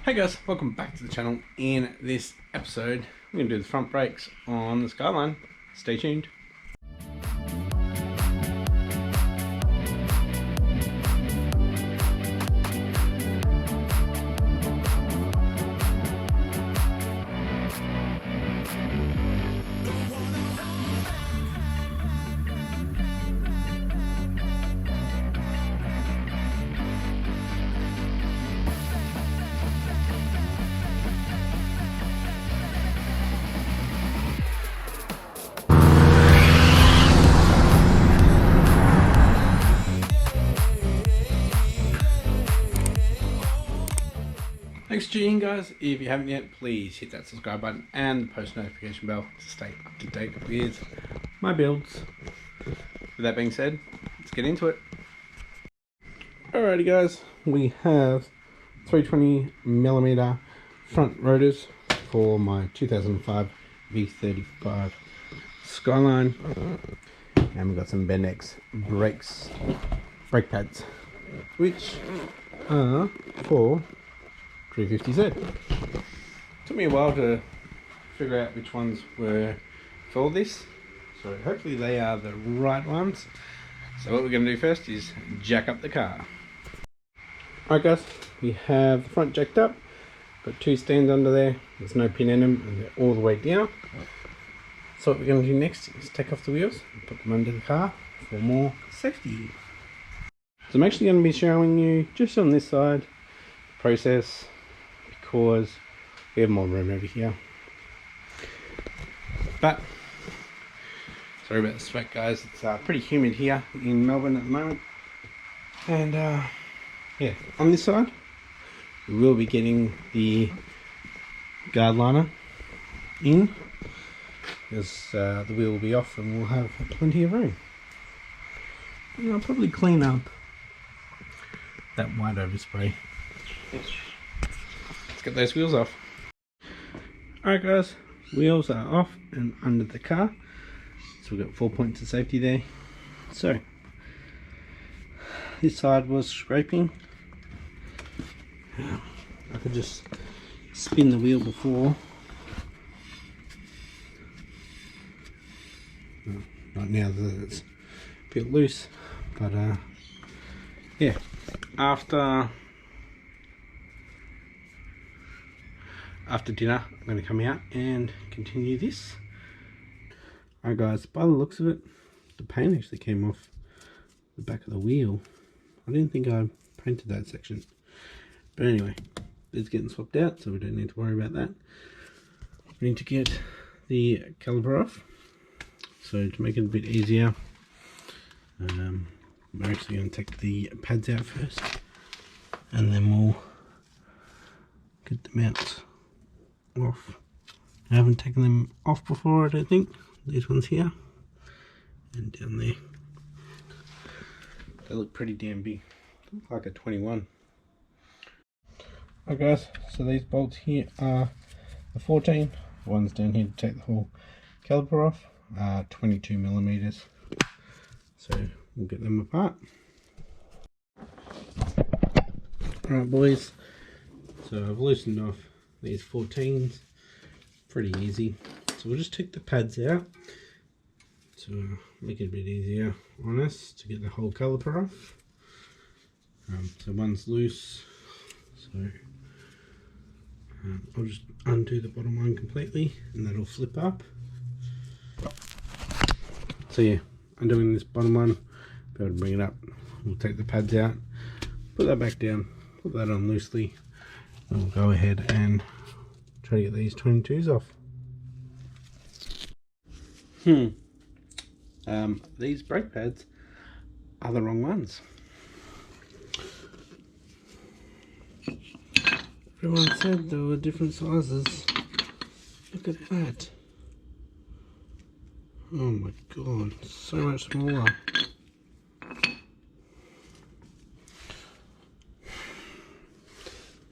Hey guys, welcome back to the channel. In this episode, we're going to do the front brakes on the Skyline. Stay tuned. Thanks for tuning in, guys. If you haven't yet, please hit that subscribe button and the post notification bell to stay up to date with my builds. With that being said, let's get into it. Alrighty guys, we have 320mm front rotors for my 2005 V35 Skyline, and we've got some Bendix brake pads, which are for 350Z. Took me a while to figure out which ones were for this, so hopefully they are the right ones. So what we're going to do first is jack up the car. Alright guys, we have the front jacked up, got two stands under there, there's no pin in them and they're all the way down. So what we're going to do next is take off the wheels and put them under the car for more safety. So I'm actually going to be showing you just on this side the process, because we have more room over here. But sorry about the sweat guys, it's pretty humid here in Melbourne at the moment. And yeah, on this side we will be getting the guard liner in, because the wheel will be off and we'll have plenty of room. And I'll probably clean up that white overspray. Let's get those wheels off. Alright guys, wheels are off and under the car, so we've got 4 points of safety there. So this side was scraping. I could just spin the wheel before. Not now that it's a bit loose, but yeah, after dinner I'm going to come out and continue this. Alright guys, by the looks of it, the paint actually came off the back of the wheel. I didn't think I painted that section, but anyway, it's getting swapped out, so we don't need to worry about that. We need to get the caliper off, so to make it a bit easier, we're actually going to take the pads out first and then we'll get the mounts off. I haven't taken them off before, I don't think. These ones here and down there, they look pretty damn big. They look like a 21. Alright guys, so these bolts here are the 14. The ones down here to take the whole caliper off are 22mm. So we'll get them apart. Alright boys, so I've loosened off these 14s, pretty easy. So we'll just take the pads out to make it a bit easier on us to get the whole caliper off. So one's loose, so I'll just undo the bottom one completely and that'll flip up. So yeah, undoing this bottom one, be able to bring it up. We'll take the pads out, put that back down, put that on loosely, and we'll go ahead and try to get these 22s off. These brake pads are the wrong ones. Everyone said there were different sizes. Look at that. Oh my god, so much smaller.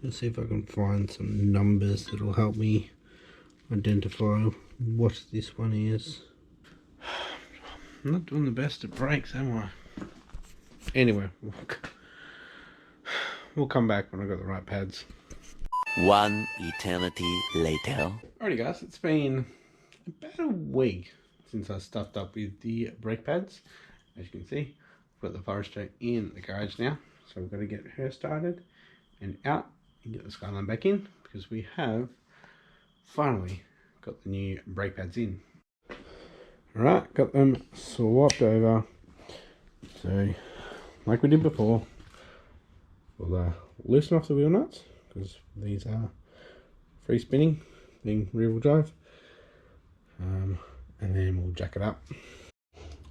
Let's see if I can find some numbers that will help me identify what this one is. I'm not doing the best at brakes, am I? Anyway, we'll come back when I've got the right pads. One eternity later. Alrighty guys, it's been about a week since I stuffed up with the brake pads. As you can see, I've got the Forester in the garage now, so we've got to get her started and out and get the Skyline back in, because we have finally got the new brake pads in. Alright, got them swapped over. So, like we did before, we'll loosen off the wheel nuts, because these are free spinning, being rear wheel drive, and then we'll jack it up.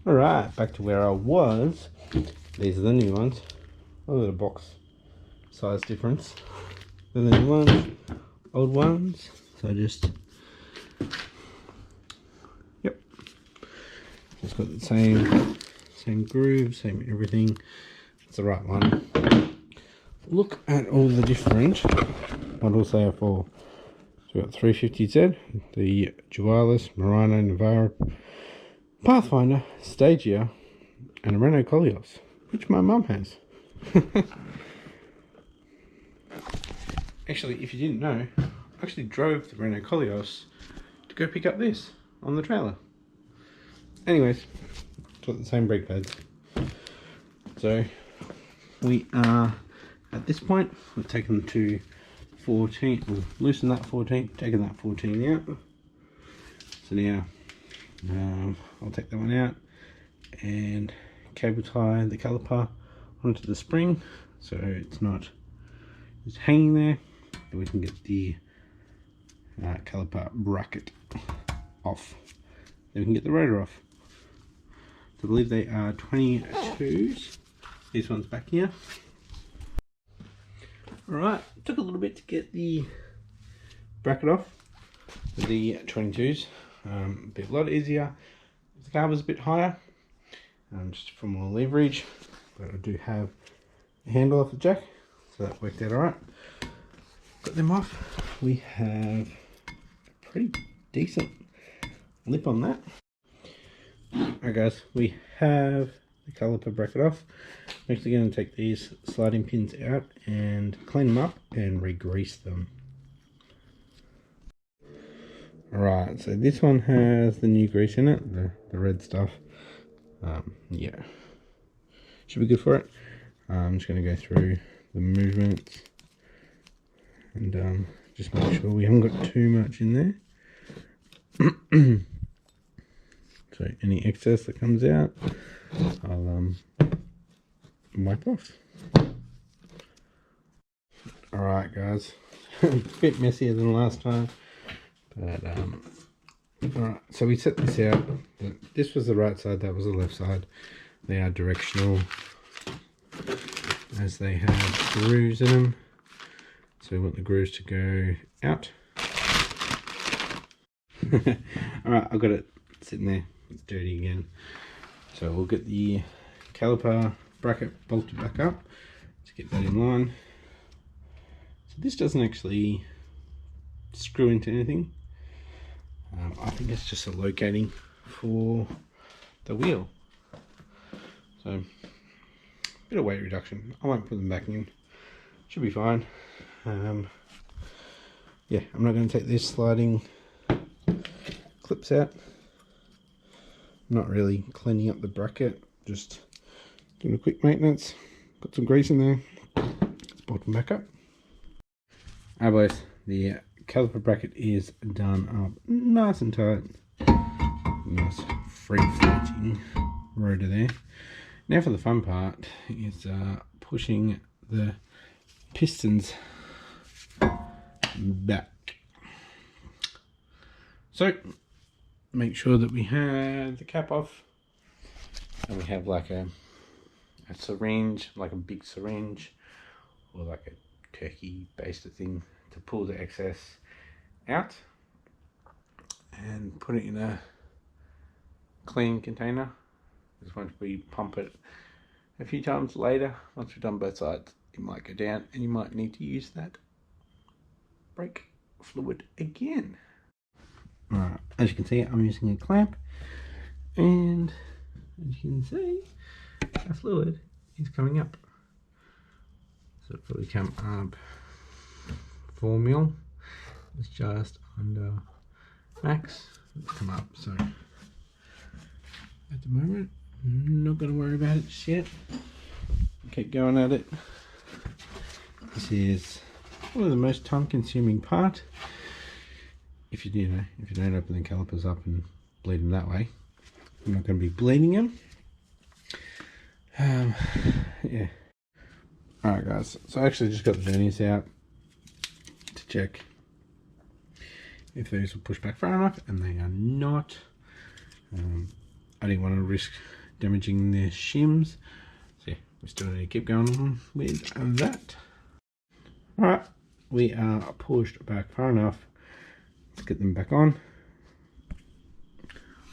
Alright, back to where I was. These are the new ones. Look at the box size difference. The new ones, old ones. So just, yep, it's got the same groove, same everything. It's the right one. Look at all the different models they are for. So we've got 350Z, the Dualis, Murano, Navara, Pathfinder, Stagia, and a Renault Koleos, which my mum has. Actually, if you didn't know, I actually drove the Renault Koleos to go pick up this on the trailer. Anyways, it's got the same brake pads. So we are at this point, we've taken to 14, we'll loosen that 14, taking that 14 out. So now I'll take that one out and cable tie the caliper onto the spring so it's not just hanging there, and we can get the caliper bracket off. Then we can get the rotor off. So I believe they are 22s. These ones back here. Alright, took a little bit to get the bracket off with the 22s. Be a lot easier if the car was a bit higher, just for more leverage. But I do have a handle off the jack, so that worked out alright. Got them off. We have a pretty decent lip on that. Alright guys, we have the caliper bracket off. I'm actually going to take these sliding pins out and clean them up and re-grease them. Alright, so this one has the new grease in it, the red stuff. Yeah, should be good for it. I'm just going to go through the movements and just make sure we haven't got too much in there. So any excess that comes out, I'll wipe off. Alright guys, a bit messier than last time, but alright, so we set this out. This was the right side, that was the left side. They are directional, as they have grooves in them, so we want the grooves to go out. Alright, I've got it sitting there, it's dirty again, so we'll get the caliper bracket bolted back up to get that in line. So this doesn't actually screw into anything. I think it's just a locating for the wheel. So bit of weight reduction. I won't put them back in. Should be fine. Yeah, I'm not going to take these sliding clips out. I'm not really cleaning up the bracket, just doing a quick maintenance. Got some grease in there. Let's bolt them back up. Alright boys, the caliper bracket is done up nice and tight. Nice free floating rotor there. Now for the fun part is pushing the pistons back. So make sure that we have the cap off, and we have like a syringe, like a big syringe or like a turkey based thing to pull the excess out and put it in a clean container. Because once we pump it a few times later, once we've done both sides, it might go down and you might need to use that brake fluid again. Alright, as you can see, I'm using a clamp, and as you can see, the fluid is coming up. So it'll probably come up 4 mil. It's just under max. Let's come up. So at the moment, I'm not going to worry about it just yet. Keep going at it. This is probably the most time-consuming part. If you don't open the calipers up and bleed them that way, I'm not going to be bleeding them. Yeah. Alright guys, so I actually just got the verniers out to check if these will push back far enough, and they are not. I didn't want to risk damaging the shims, so yeah, we still need to keep going on with that. Alright, we are pushed back far enough. Let's get them back on.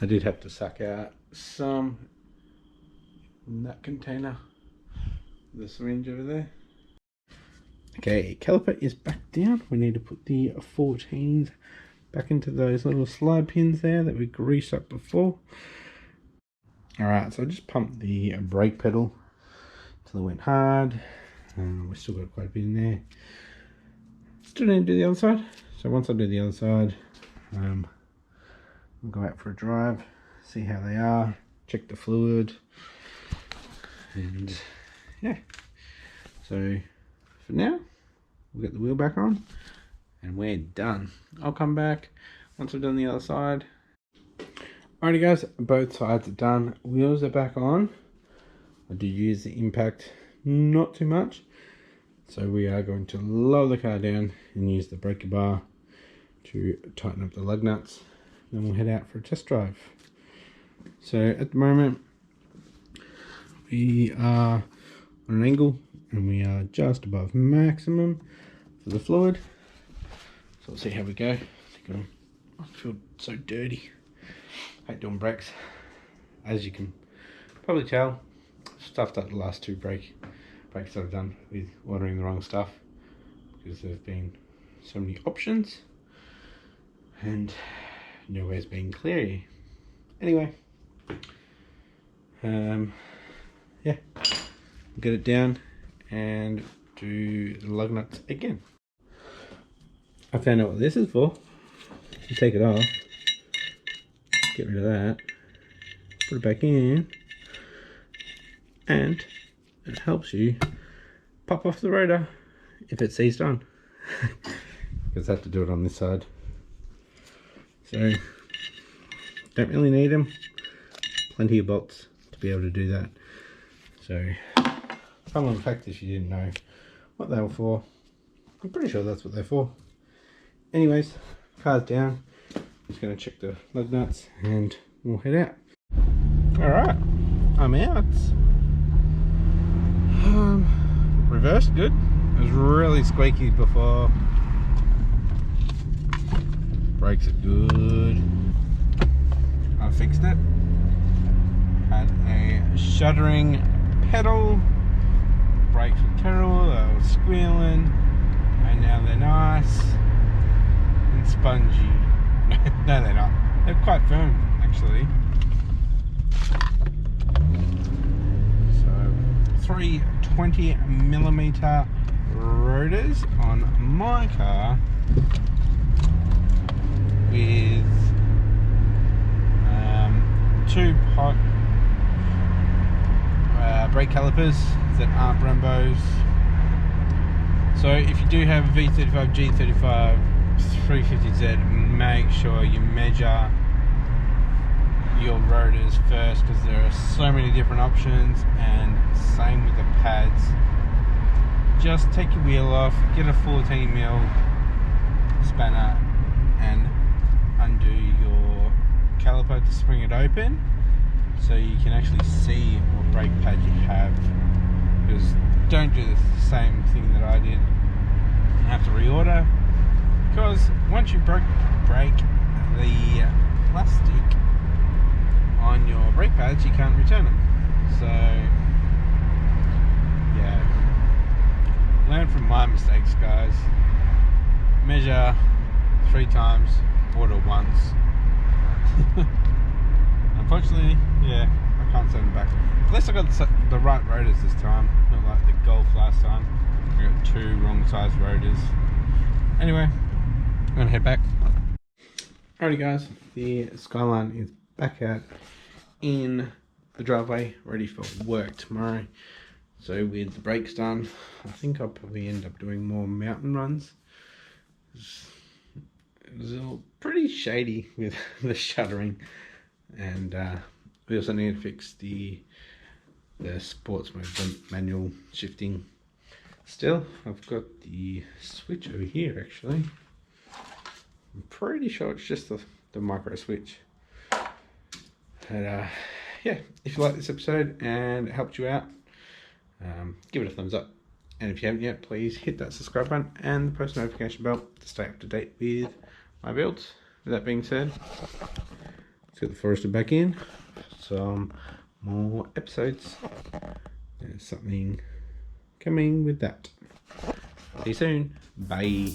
I did have to suck out some in that container, the syringe over there. Okay, caliper is back down. We need to put the 14s back into those little slide pins there that we greased up before. Alright, so I just pumped the brake pedal till it went hard. We still got quite a bit in there. Still need to do the other side. So once I do the other side, we'll go out for a drive, see how they are, check the fluid, and yeah. So for now, we'll get the wheel back on and we're done. I'll come back once I've done the other side. Alrighty guys, both sides are done. Wheels are back on. I did use the impact, not too much. So we are going to lower the car down and use the breaker bar to tighten up the lug nuts. Then we'll head out for a test drive. So at the moment, we are on an angle and we are just above maximum for the fluid. So we'll see how we go. I feel so dirty. I hate doing brakes. As you can probably tell, I've stuffed up the last 2 brakes that I've done with ordering the wrong stuff, because there have been so many options and nowhere's been clear. Anyway, yeah, get it down and do the lug nuts again. I found out what this is for. You take it off, get rid of that, put it back in, and it helps you pop off the rotor if it's seized on. Because I have to do it on this side. So, don't really need them. Plenty of bolts to be able to do that. So, fun fact if you didn't know what they were for. I'm pretty sure that's what they're for. Anyways, car's down. Just going to check the lug nuts and we'll head out. Alright, I'm out. Reversed good. It was really squeaky before. Brakes are good. I fixed it. Had a shuddering pedal. Brakes were terrible, they were squealing, and now they're nice and spongy. No, they're not. They're quite firm, actually. So 3 20mm rotors on my car with 2 brake calipers that aren't Brembos. So if you do have a V35, G35, 350Z, make sure you measure your rotors first, because there are so many different options, and same with the pads. Just take your wheel off, get a 14mm spanner and undo your caliper to spring it open, so you can actually see what brake pad you have. Because don't do the same thing that I did and have to reorder, because once you break the plastic on your brake pads, you can't return them. So yeah, learn from my mistakes, guys. Measure 3 times, order once. Unfortunately, yeah, I can't send them back. At least I got the right rotors this time, not like the Golf last time. I got 2 wrong size rotors. Anyway, I'm gonna head back. Alrighty guys, the Skyline is back out in the driveway, ready for work tomorrow. So with the brakes done, I think I'll probably end up doing more mountain runs. It was all pretty shady with the shuttering, and we also need to fix the sports mode, the manual shifting. Still, I've got the switch over here actually. I'm pretty sure it's just the micro switch. And yeah, if you like this episode and it helped you out, give it a thumbs up. And if you haven't yet, please hit that subscribe button and the post notification bell to stay up to date with my builds. With that being said, let's get the Forester back in. Some more episodes. There's something coming with that. See you soon. Bye.